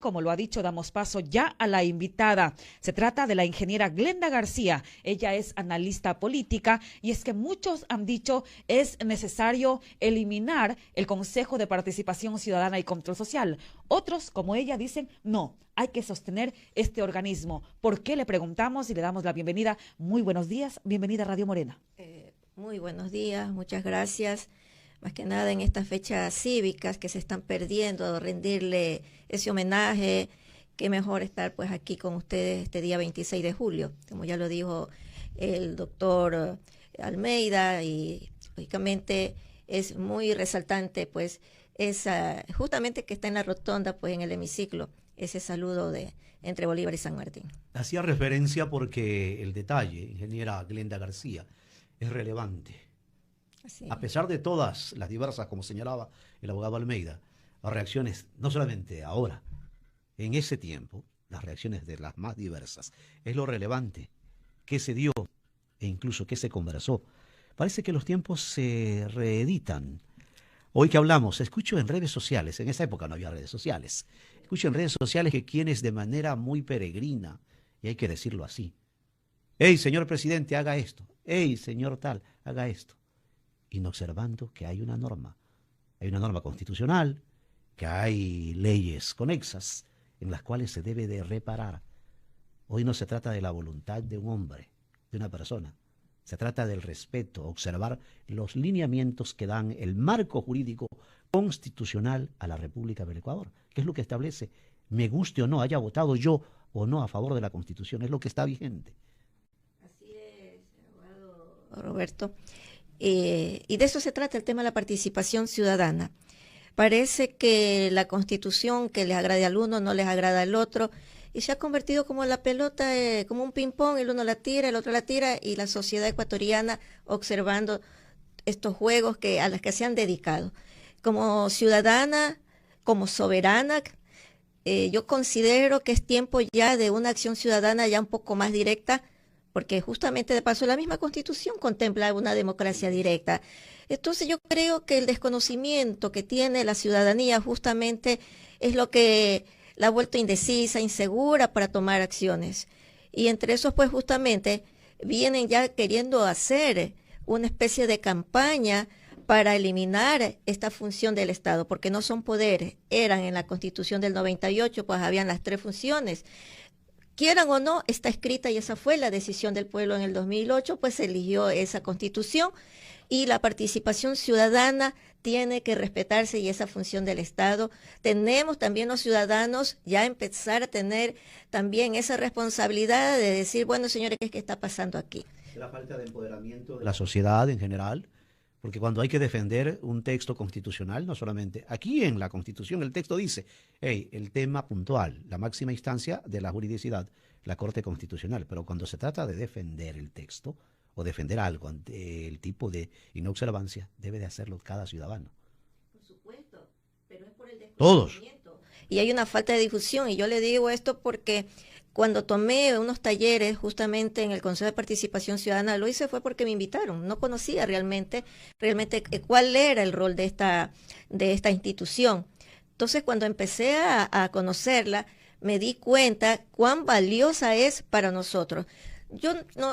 Como lo ha dicho, damos paso ya a la invitada. Se trata de la ingeniera Glenda García. Ella es analista política y es que muchos han dicho es necesario eliminar el Consejo de Participación Ciudadana y Control Social. Otros, como ella, dicen no, hay que sostener este organismo. ¿Por qué? Le preguntamos y le damos la bienvenida. Muy buenos días, bienvenida a Radio Morena. Muy buenos días, muchas gracias. Más que nada en estas fechas cívicas que se están perdiendo, rendirle ese homenaje, qué mejor estar pues aquí con ustedes este día 26 de julio, como ya lo dijo el doctor Almeida, y lógicamente es muy resaltante pues esa, justamente que está en la rotonda pues en el hemiciclo, ese saludo de entre Bolívar y San Martín. Hacía referencia porque el detalle, ingeniera Glenda García, es relevante. A pesar de todas las diversas, como señalaba el abogado Almeida, las reacciones, no solamente ahora, en ese tiempo, las reacciones de las más diversas, es lo relevante, qué se dio e incluso qué se conversó. Parece que los tiempos se reeditan. Hoy que hablamos, escucho en redes sociales, en esa época no había redes sociales, escucho en redes sociales que quienes de manera muy peregrina, y hay que decirlo así, hey, señor presidente, haga esto, hey, señor tal, haga esto, inobservando que hay una norma constitucional, que hay leyes conexas en las cuales se debe de reparar. Hoy no se trata de la voluntad de un hombre, de una persona, se trata del respeto, observar los lineamientos que dan el marco jurídico constitucional a la República del Ecuador, que es lo que establece, me guste o no, haya votado yo o no a favor de la Constitución, es lo que está vigente. Así es, abogado Roberto. Y de eso se trata el tema de la participación ciudadana. Parece que la Constitución que les agrade al uno no les agrada al otro y se ha convertido como la pelota, como un ping-pong, el uno la tira, el otro la tira y la sociedad ecuatoriana observando estos juegos a los que se han dedicado. Como ciudadana, como soberana, yo considero que es tiempo ya de una acción ciudadana ya un poco más directa, porque justamente de paso la misma Constitución contempla una democracia directa. Entonces yo creo que el desconocimiento que tiene la ciudadanía justamente es lo que la ha vuelto indecisa, insegura para tomar acciones. Y entre esos pues justamente vienen ya queriendo hacer una especie de campaña para eliminar esta función del Estado, porque no son poderes, eran en la Constitución del 98, pues habían las 3 funciones. Quieran o no, está escrita y esa fue la decisión del pueblo en el 2008, pues se eligió esa Constitución y la participación ciudadana tiene que respetarse y esa función del Estado. Tenemos también los ciudadanos ya empezar a tener también esa responsabilidad de decir, bueno, señores, ¿qué es que está pasando aquí? La falta de empoderamiento de la sociedad en general, porque cuando hay que defender un texto constitucional, no solamente aquí en la Constitución el texto dice, hey, el tema puntual, la máxima instancia de la juridicidad, la Corte Constitucional, pero cuando se trata de defender el texto o defender algo ante el tipo de inobservancia, debe de hacerlo cada ciudadano. Por supuesto, pero es por el desconocimiento. Todos. Y hay una falta de difusión, y yo le digo esto porque cuando tomé unos talleres justamente en el Consejo de Participación Ciudadana, lo hice fue porque me invitaron. No conocía realmente cuál era el rol de esta institución. Entonces, cuando empecé a conocerla, me di cuenta cuán valiosa es para nosotros.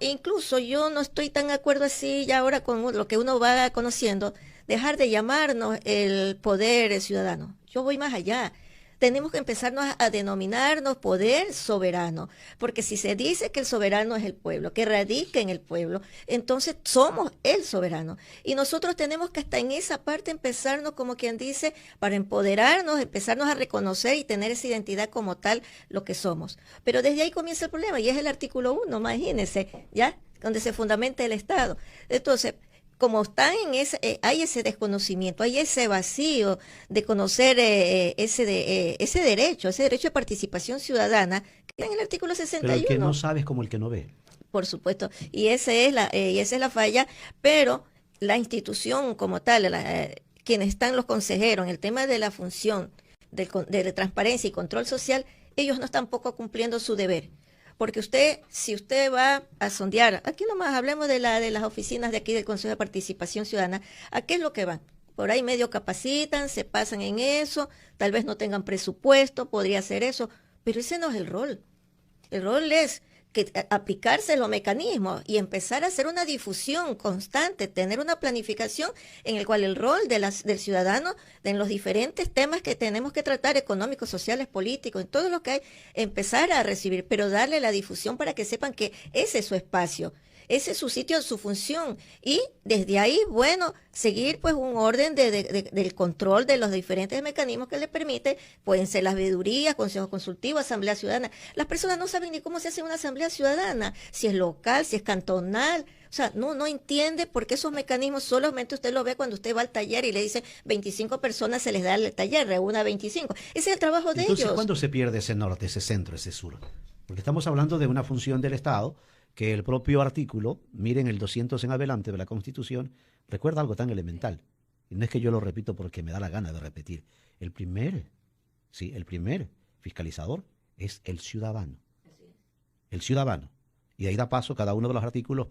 Incluso yo no estoy tan de acuerdo así ya ahora con lo que uno va conociendo, dejar de llamarnos el poder ciudadano. Yo voy más allá. Tenemos que empezarnos a denominarnos poder soberano, porque si se dice que el soberano es el pueblo, que radica en el pueblo, entonces somos el soberano. Y nosotros tenemos que hasta en esa parte empezarnos, como quien dice, para empoderarnos, empezarnos a reconocer y tener esa identidad como tal, lo que somos. Pero desde ahí comienza el problema, y es el artículo 1, imagínense, ¿ya? Donde se fundamenta el Estado. Entonces, como están hay ese desconocimiento, hay ese vacío de conocer ese derecho de participación ciudadana, que está en el artículo 61. Pero el que no sabe es como el que no ve. Por supuesto, y esa es la falla, pero la institución como tal, quienes están los consejeros en el tema de la función de transparencia y control social, ellos no están poco cumpliendo su deber. Porque si usted va a sondear, aquí nomás hablemos de las oficinas de aquí del Consejo de Participación Ciudadana, ¿a qué es lo que van? por ahí medio capacitan, se pasan en eso, tal vez no tengan presupuesto, podría ser eso, pero ese no es el rol. El rol es aplicarse los mecanismos y empezar a hacer una difusión constante, tener una planificación en el cual el rol del ciudadano en los diferentes temas que tenemos que tratar, económicos, sociales, políticos, en todo lo que hay, empezar a recibir, pero darle la difusión para que sepan que ese es su espacio. Ese es su sitio, su función. Y desde ahí, bueno, seguir pues un orden del control de los diferentes mecanismos que le permite, pueden ser las veedurías, consejos consultivos, asamblea ciudadana. Las personas no saben ni cómo se hace una asamblea ciudadana, si es local, si es cantonal. O sea, no entiende por qué esos mecanismos solamente usted lo ve cuando usted va al taller y le dice 25 personas se les da el taller, reúna 25. Ese es el trabajo de ellos. Entonces, ¿cuándo se pierde ese norte, ese centro, ese sur? Porque estamos hablando de una función del Estado que el propio artículo, miren el 200 en adelante de la Constitución, recuerda algo tan elemental. Y no es que yo lo repito porque me da la gana de repetir. El primer fiscalizador es el ciudadano. El ciudadano. Y de ahí da paso cada uno de los artículos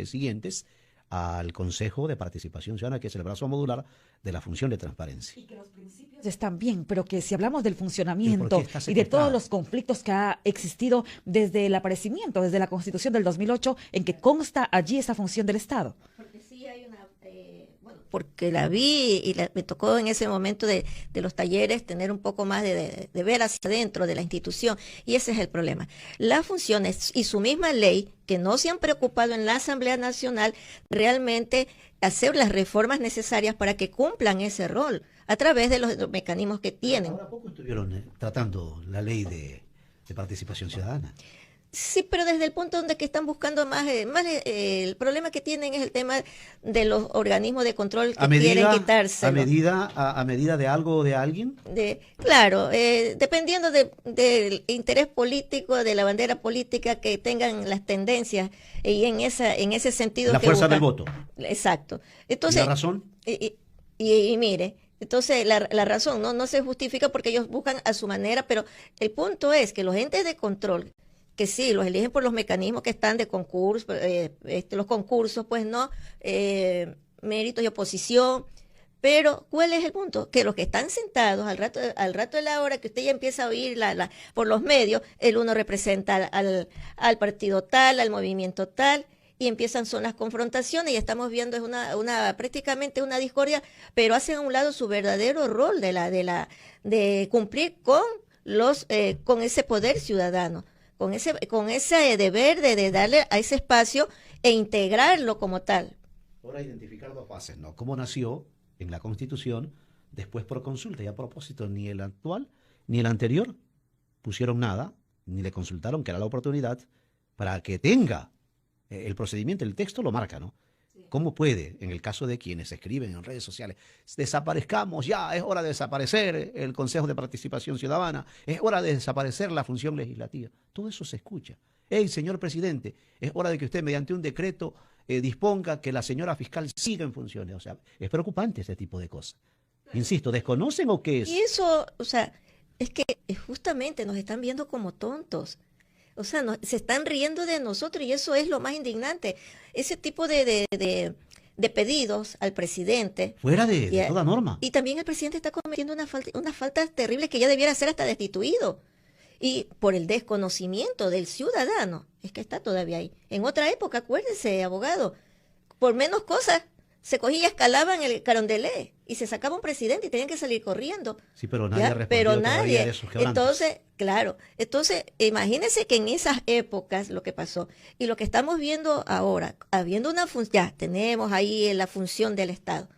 siguientes al Consejo de Participación Ciudadana, que es el brazo modular de la función de transparencia. Y que los principios están bien, pero que si hablamos del funcionamiento y de todos los conflictos que ha existido desde el aparecimiento, desde la Constitución del 2008, en que consta allí esa función del Estado. Porque sí hay una, porque la vi y me tocó en ese momento de los talleres tener un poco más de ver hacia adentro de la institución, y ese es el problema. Las funciones y su misma ley, que no se han preocupado en la Asamblea Nacional realmente hacer las reformas necesarias para que cumplan ese rol a través de los mecanismos que tienen. Ahora poco estuvieron tratando la ley de participación ciudadana. Sí, pero desde el punto donde que están buscando más el problema que tienen es el tema de los organismos de control que quieren quitarse. ¿A medida de algo o de alguien? Claro, dependiendo del interés político, de la bandera política que tengan las tendencias, y en ese sentido. La fuerza del voto. Exacto. Entonces, ¿la razón? Y mire, entonces la razón no se justifica porque ellos buscan a su manera, pero el punto es que los entes de control, que sí, los eligen por los mecanismos que están de concurso, los concursos, pues no, méritos y oposición, pero ¿cuál es el punto? Que los que están sentados al rato de la hora que usted ya empieza a oír por los medios, el uno representa al partido tal, al movimiento tal, y son las confrontaciones, y estamos viendo es prácticamente una discordia, pero hacen a un lado su verdadero rol de cumplir con ese poder ciudadano, con ese deber de darle a ese espacio e integrarlo como tal. Ahora identificar dos fases, ¿no? ¿Cómo nació en la Constitución, después por consulta? Y a propósito, ni el actual ni el anterior pusieron nada, ni le consultaron, que era la oportunidad, para que tenga el procedimiento, el texto lo marca, ¿no? ¿Cómo puede, en el caso de quienes escriben en redes sociales, desaparezcamos ya, es hora de desaparecer el Consejo de Participación Ciudadana, es hora de desaparecer la función legislativa? Todo eso se escucha. Hey, señor presidente, es hora de que usted mediante un decreto disponga que la señora fiscal siga en funciones. O sea, es preocupante ese tipo de cosas. Insisto, ¿desconocen o qué es? Y eso, o sea, es que justamente nos están viendo como tontos. O sea, se están riendo de nosotros, y eso es lo más indignante. Ese tipo de pedidos al presidente. Fuera de toda norma. Y también el presidente está cometiendo unas faltas terribles que ya debiera ser hasta destituido. Y por el desconocimiento del ciudadano, es que está todavía ahí. En otra época, acuérdese, abogado, por menos cosas se cogía y escalaban el carondelet y se sacaba un presidente y tenían que salir corriendo. Sí, pero nadie respondió todavía de esos quebrantos. Entonces, claro, imagínense que en esas épocas lo que pasó y lo que estamos viendo ahora, habiendo ya tenemos ahí la función del Estado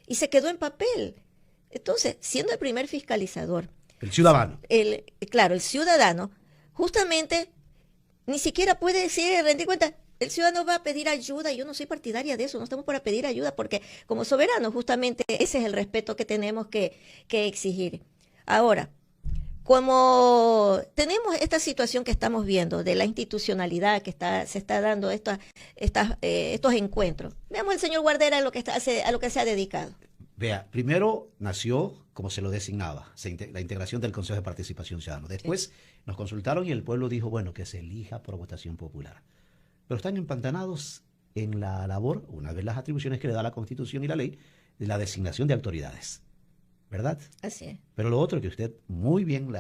y se quedó en papel. Entonces, siendo el primer fiscalizador, el ciudadano. El ciudadano justamente ni siquiera puede decir, rendir cuenta. El ciudadano va a pedir ayuda, y yo no soy partidaria de eso, no estamos para pedir ayuda, porque como soberanos justamente ese es el respeto que tenemos que exigir. Ahora, como tenemos esta situación que estamos viendo de la institucionalidad que se está dando estos encuentros, veamos el señor Guardera a lo que se ha dedicado. Vea, primero nació como se lo designaba, la integración del Consejo de Participación Ciudadana. Después nos consultaron y el pueblo dijo, bueno, que se elija por votación popular. Pero están empantanados en la labor, una vez las atribuciones que le da la Constitución y la ley, de la designación de autoridades, ¿verdad? Así es. Pero lo otro que usted muy bien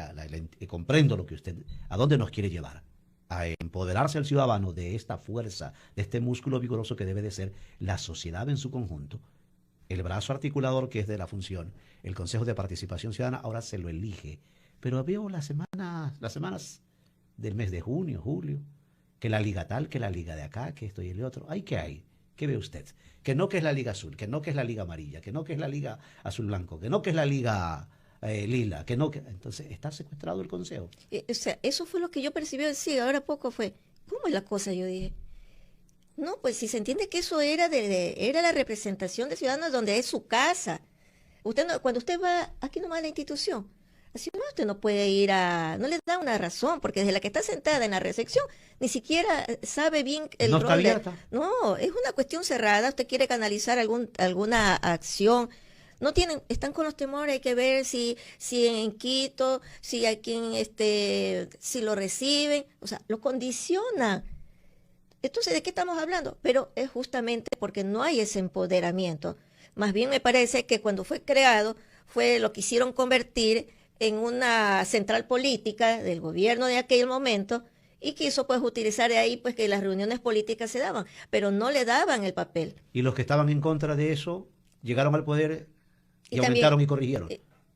comprendo lo que usted, a dónde nos quiere llevar, a empoderarse al ciudadano de esta fuerza, de este músculo vigoroso que debe de ser la sociedad en su conjunto, el brazo articulador que es de la función, el Consejo de Participación Ciudadana, ahora se lo elige. Pero veo las semanas del mes de junio, julio, que la liga tal, que la liga de acá, que esto y el otro. ¿Qué hay? ¿Qué ve usted? Que no que es la liga azul, que no que es la liga amarilla, que no que es la liga azul blanco, que no que es la liga lila, que no que... Entonces, está secuestrado el Consejo. O sea, eso fue lo que yo percibí, sí, ahora poco fue. ¿Cómo es la cosa? Yo dije. No, pues si se entiende que eso era era la representación de ciudadanos donde es su casa. Usted no, cuando usted va aquí nomás a la institución, así no, usted no puede ir no le da una razón, porque desde la que está sentada en la recepción, ni siquiera sabe bien el no está abierta. No, es una cuestión cerrada, usted quiere canalizar alguna acción. No tienen, están con los temores, hay que ver si en Quito, si aquí si lo reciben, o sea, lo condicionan. Entonces, ¿de qué estamos hablando? Pero es justamente porque no hay ese empoderamiento. Más bien me parece que cuando fue creado, lo quisieron convertir en una central política del gobierno de aquel momento y quiso pues utilizar de ahí pues que las reuniones políticas se daban, pero no le daban el papel. Y los que estaban en contra de eso llegaron al poder y aumentaron también, y corrigieron.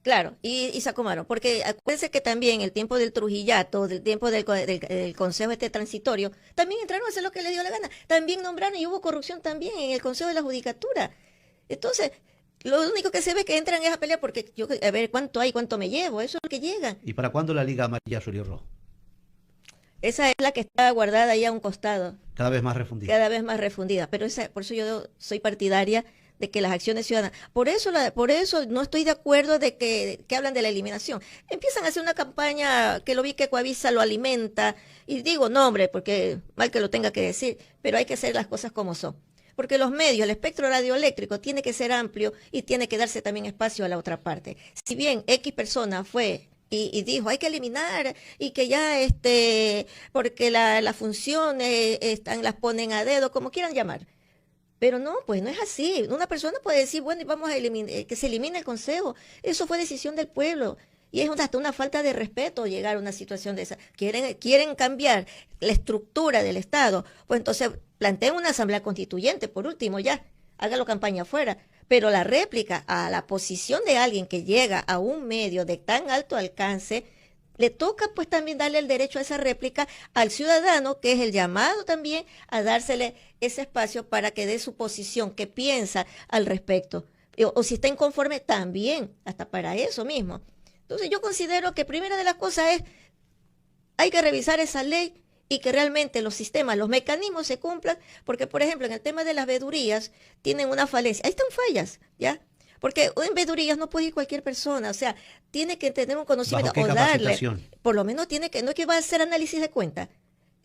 Claro, y se acomodaron, porque acuérdense que también el tiempo del Trujillato, del tiempo del Consejo transitorio, también entraron a hacer lo que les dio la gana, también nombraron y hubo corrupción también en el Consejo de la Judicatura. Entonces, lo único que se ve que entran es a pelear porque a ver cuánto hay, cuánto me llevo, eso es lo que llegan. ¿Y para cuándo la Liga Amarilla, Azul y Rojo? Esa es la que está guardada ahí a un costado. Cada vez más refundida. Cada vez más refundida, pero por eso yo soy partidaria de que las acciones ciudadanas, por eso no estoy de acuerdo de que hablan de la eliminación. Empiezan a hacer una campaña que lo vi que Coavisa lo alimenta, y digo nombre, porque mal que lo tenga que decir, pero hay que hacer las cosas como son. Porque los medios, el espectro radioeléctrico tiene que ser amplio y tiene que darse también espacio a la otra parte. Si bien X persona fue y dijo hay que eliminar y que ya porque las funciones las ponen a dedo, como quieran llamar. Pero no, pues no es así. Una persona puede decir, bueno, y vamos a eliminar, que se elimine el Consejo. Eso fue decisión del pueblo. Y es hasta una falta de respeto llegar a una situación de esa. Quieren cambiar la estructura del Estado. Pues entonces planteen una asamblea constituyente, por último, ya. Hágalo campaña afuera. Pero la réplica a la posición de alguien que llega a un medio de tan alto alcance, le toca pues también darle el derecho a esa réplica al ciudadano, que es el llamado también a dársele ese espacio para que dé su posición, que piensa al respecto. O si está inconforme, también, hasta para eso mismo. Entonces yo considero que primera de las cosas es, hay que revisar esa ley y que realmente los sistemas, los mecanismos se cumplan, porque por ejemplo en el tema de las veedurías tienen una falencia, ahí están fallas, ¿ya? Porque en veedurías no puede ir cualquier persona, o sea, tiene que tener un conocimiento o darle, por lo menos no es que va a hacer análisis de cuenta,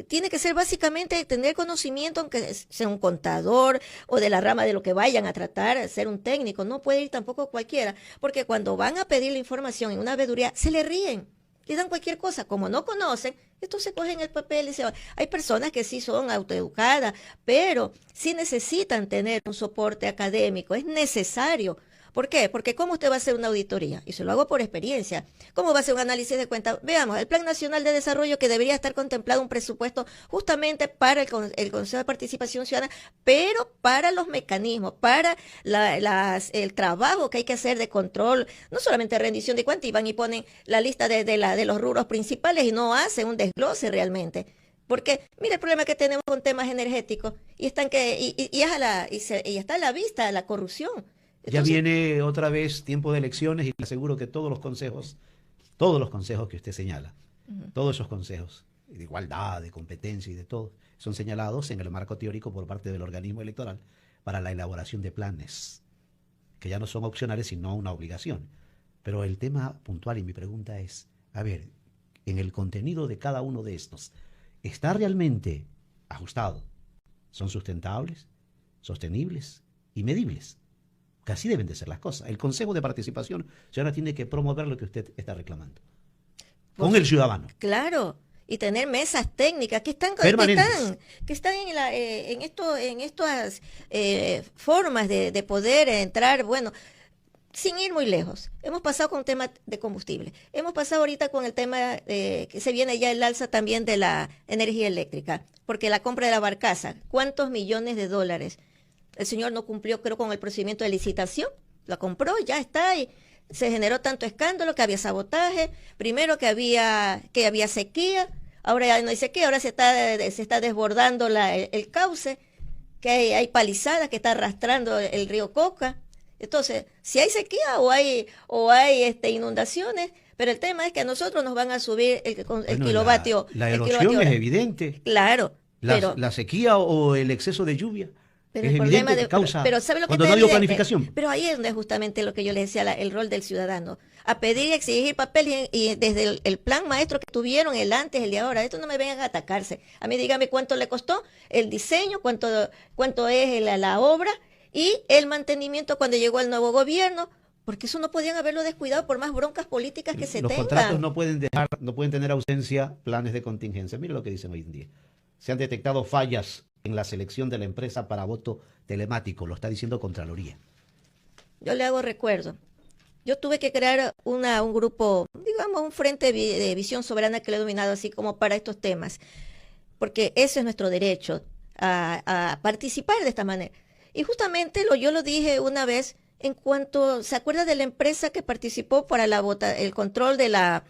tiene que ser básicamente tener conocimiento, aunque sea un contador o de la rama de lo que vayan a tratar, ser un técnico, no puede ir tampoco cualquiera, porque cuando van a pedir la información en una veeduría, se le ríen, le dan cualquier cosa, como no conocen, entonces cogen el papel y se van. Hay personas que sí son autoeducadas, pero sí necesitan tener un soporte académico, es necesario. ¿Por qué? Porque ¿cómo usted va a hacer una auditoría? Y se lo hago por experiencia. ¿Cómo va a hacer un análisis de cuenta? Veamos, el Plan Nacional de Desarrollo, que debería estar contemplado un presupuesto justamente para el Consejo de Participación Ciudadana, pero para los mecanismos, para el trabajo que hay que hacer de control, no solamente rendición de cuentas, y van y ponen la lista de los rubros principales y no hacen un desglose realmente. Porque, mira el problema que tenemos con temas energéticos y está a la vista la corrupción. Ya viene otra vez tiempo de elecciones y le aseguro que todos los consejos que usted señala, todos esos consejos de igualdad, de competencia y de todo, son señalados en el marco teórico por parte del organismo electoral para la elaboración de planes, que ya no son opcionales sino una obligación. Pero el tema puntual y mi pregunta es, a ver, en el contenido de cada uno de estos, ¿está realmente ajustado? ¿Son sustentables, sostenibles y medibles? Que así deben de ser las cosas. El Consejo de Participación Ciudadana tiene que promover lo que usted está reclamando. Con el ciudadano. Claro. y tener mesas técnicas permanentes, que están en estas formas de poder entrar, bueno, sin ir muy lejos. Hemos pasado con el tema de combustible. Hemos pasado ahorita con el tema que se viene ya el alza también de la energía eléctrica, porque la compra de la barcaza, ¿cuántos millones de dólares? El señor no cumplió, creo, con el procedimiento de licitación. La compró, ya está, y se generó tanto escándalo que había sabotaje. Primero que había sequía, ahora ya no hay sequía, ahora se está desbordando el cauce, que hay palizadas que está arrastrando el río Coca. Entonces, si hay sequía o hay inundaciones, pero el tema es que a nosotros nos van a subir el kilovatio. La erosión es evidente. Claro. La sequía o el exceso de lluvia pero es el evidente problema que causa pero ¿sabe lo que cuando no hay planificación. Pero ahí es donde justamente lo que yo le decía, el rol del ciudadano. A pedir y exigir papel y desde el plan maestro que tuvieron, el antes, el de ahora, esto no me vengan a atacarse. A mí dígame cuánto le costó el diseño, cuánto es la obra y el mantenimiento cuando llegó el nuevo gobierno, porque eso no podían haberlo descuidado por más broncas políticas que se tengan. Los contratos no pueden tener ausencia, planes de contingencia. Mire lo que dicen hoy en día. Se han detectado fallas en la selección de la empresa para voto telemático, lo está diciendo Contraloría. Yo le hago recuerdo. Yo tuve que crear un grupo, digamos, un frente de visión soberana que lo he denominado así como para estos temas, porque ese es nuestro derecho a participar de esta manera. Y justamente yo lo dije una vez en cuanto, ¿se acuerda de la empresa que participó para el control de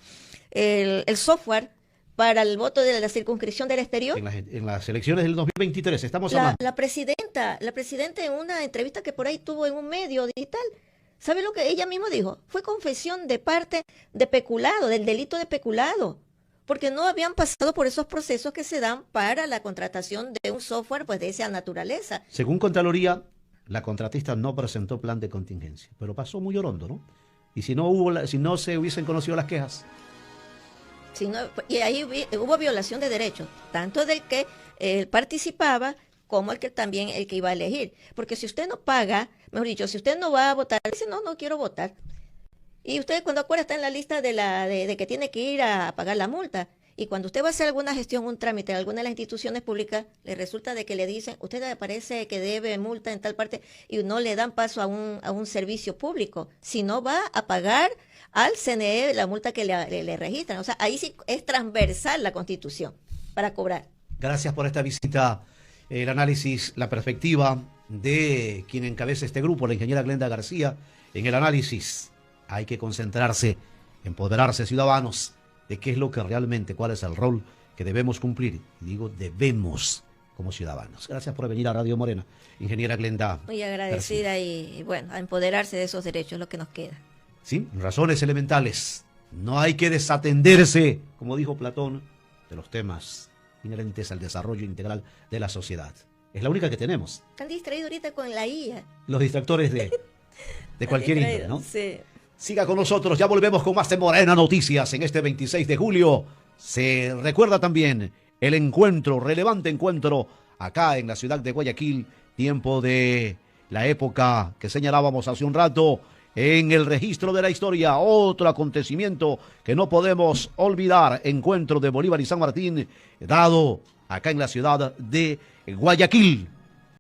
el software para el voto de la circunscripción del exterior? En las elecciones del 2023, estamos hablando. La presidenta en una entrevista que por ahí tuvo en un medio digital, ¿sabe lo que ella misma dijo? Fue confesión de parte de peculado, del delito de peculado, porque no habían pasado por esos procesos que se dan para la contratación de un software pues de esa naturaleza. Según Contraloría, la contratista no presentó plan de contingencia, pero pasó muy orondo, ¿no? Y si no se hubiesen conocido las quejas. Y ahí hubo violación de derechos, tanto del que participaba como el que iba a elegir. Porque si usted no paga, mejor dicho, si usted no va a votar, dice, no quiero votar. Y usted cuando acuerda está en la lista de que tiene que ir a pagar la multa. Y cuando usted va a hacer alguna gestión, un trámite en alguna de las instituciones públicas, le resulta de que le dicen, usted parece que debe multa en tal parte y no le dan paso a un servicio público, sino va a pagar al CNE la multa que le registran. O sea, ahí sí es transversal la Constitución para cobrar. Gracias por esta visita, el análisis, la perspectiva de quien encabeza este grupo, la ingeniera Glenda García. En el análisis hay que concentrarse, empoderarse ciudadanos de qué es lo que realmente, cuál es el rol que debemos cumplir. Y digo, debemos como ciudadanos. Gracias por venir a Radio Morena, ingeniera Glenda. Muy agradecida García. Y bueno, a empoderarse de esos derechos, lo que nos queda. Sí, razones elementales. No hay que desatenderse, como dijo Platón, de los temas inherentes al desarrollo integral de la sociedad. Es la única que tenemos. Están distraídos ahorita con la IA. Los distractores de cualquier índole, ¿no? Sí. Siga con nosotros, ya volvemos con más de Morena Noticias en este 26 de julio. Se recuerda también el encuentro, relevante encuentro, acá en la ciudad de Guayaquil, tiempo de la época que señalábamos hace un rato, en el registro de la historia, otro acontecimiento que no podemos olvidar, encuentro de Bolívar y San Martín, dado acá en la ciudad de Guayaquil.